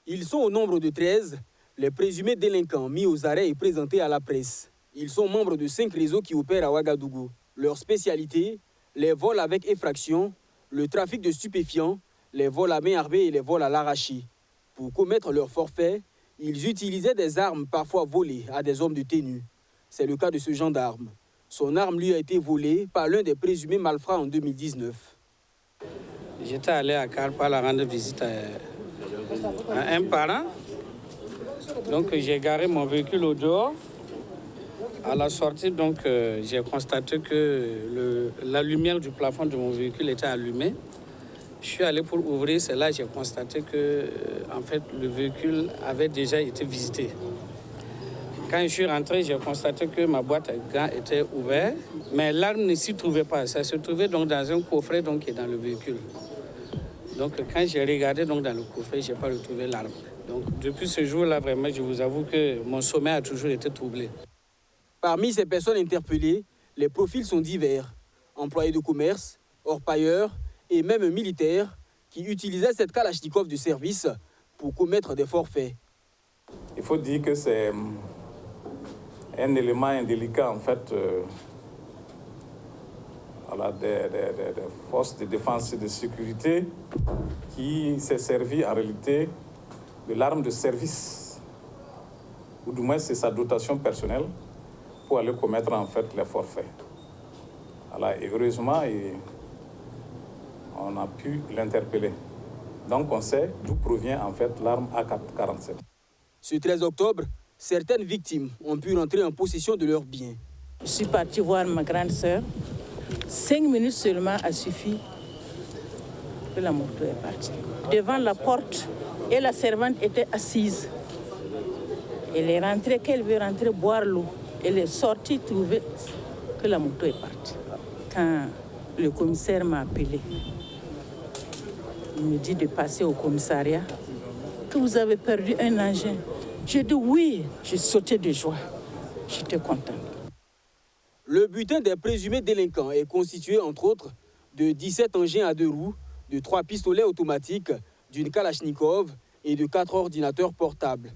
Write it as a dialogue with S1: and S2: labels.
S1: Ils sont au nombre de 13, les présumés délinquants mis aux arrêts et présentés à la presse. Ils sont membres de 5 réseaux qui opèrent à Ouagadougou. Leur spécialité, les vols avec effraction, le trafic de stupéfiants, les vols à main armée et les vols à l'arraché. Pour commettre leur forfait, ils utilisaient des armes parfois volées à des hommes de tenue. C'est le cas de ce gendarme. Son arme lui a été volée par l'un des présumés malfrats en 2019.
S2: J'étais allé à Karpala rendre visite à un parent. Donc j'ai garé mon véhicule au dehors. À la sortie, donc, j'ai constaté que la lumière du plafond de mon véhicule était allumée. Je suis allé pour ouvrir, c'est là que j'ai constaté que en fait, le véhicule avait déjà été visité. Quand je suis rentré, j'ai constaté que ma boîte à gants était ouverte, mais l'arme ne s'y trouvait pas. Ça se trouvait donc dans un coffret donc, qui est dans le véhicule. Donc quand j'ai regardé donc, dans le coffret, je n'ai pas retrouvé l'arme. Donc depuis ce jour-là, vraiment, je vous avoue que mon sommeil a toujours été troublé.
S1: Parmi ces personnes interpellées, les profils sont divers. Employés de commerce, orpailleurs et même militaires qui utilisaient cette Kalachnikov de service pour commettre des forfaits.
S3: Il faut dire que c'est un élément indélicat en fait des forces de défense et de sécurité qui s'est servi en réalité de l'arme de service, ou du moins c'est sa dotation personnelle pour aller commettre en fait les forfaits. Voilà, et heureusement, on a pu l'interpeller. Donc on sait d'où provient en fait l'arme AK-47.
S1: Ce 13 octobre, certaines victimes ont pu rentrer en possession de leurs biens.
S4: Je suis partie voir ma grande sœur. 5 minutes seulement a suffi que la moto est partie. Devant la porte, et la servante était assise. Elle est rentrée, qu'elle veut rentrer boire l'eau. Elle est sortie trouver que la moto est partie. Quand le commissaire m'a appelé, il me dit de passer au commissariat, que vous avez perdu un engin. J'ai dit oui, j'ai sauté de joie. J'étais contente.
S1: Le butin des présumés délinquants est constitué entre autres de 17 engins à 2 roues, de 3 pistolets automatiques, d'une Kalachnikov et de 4 ordinateurs portables.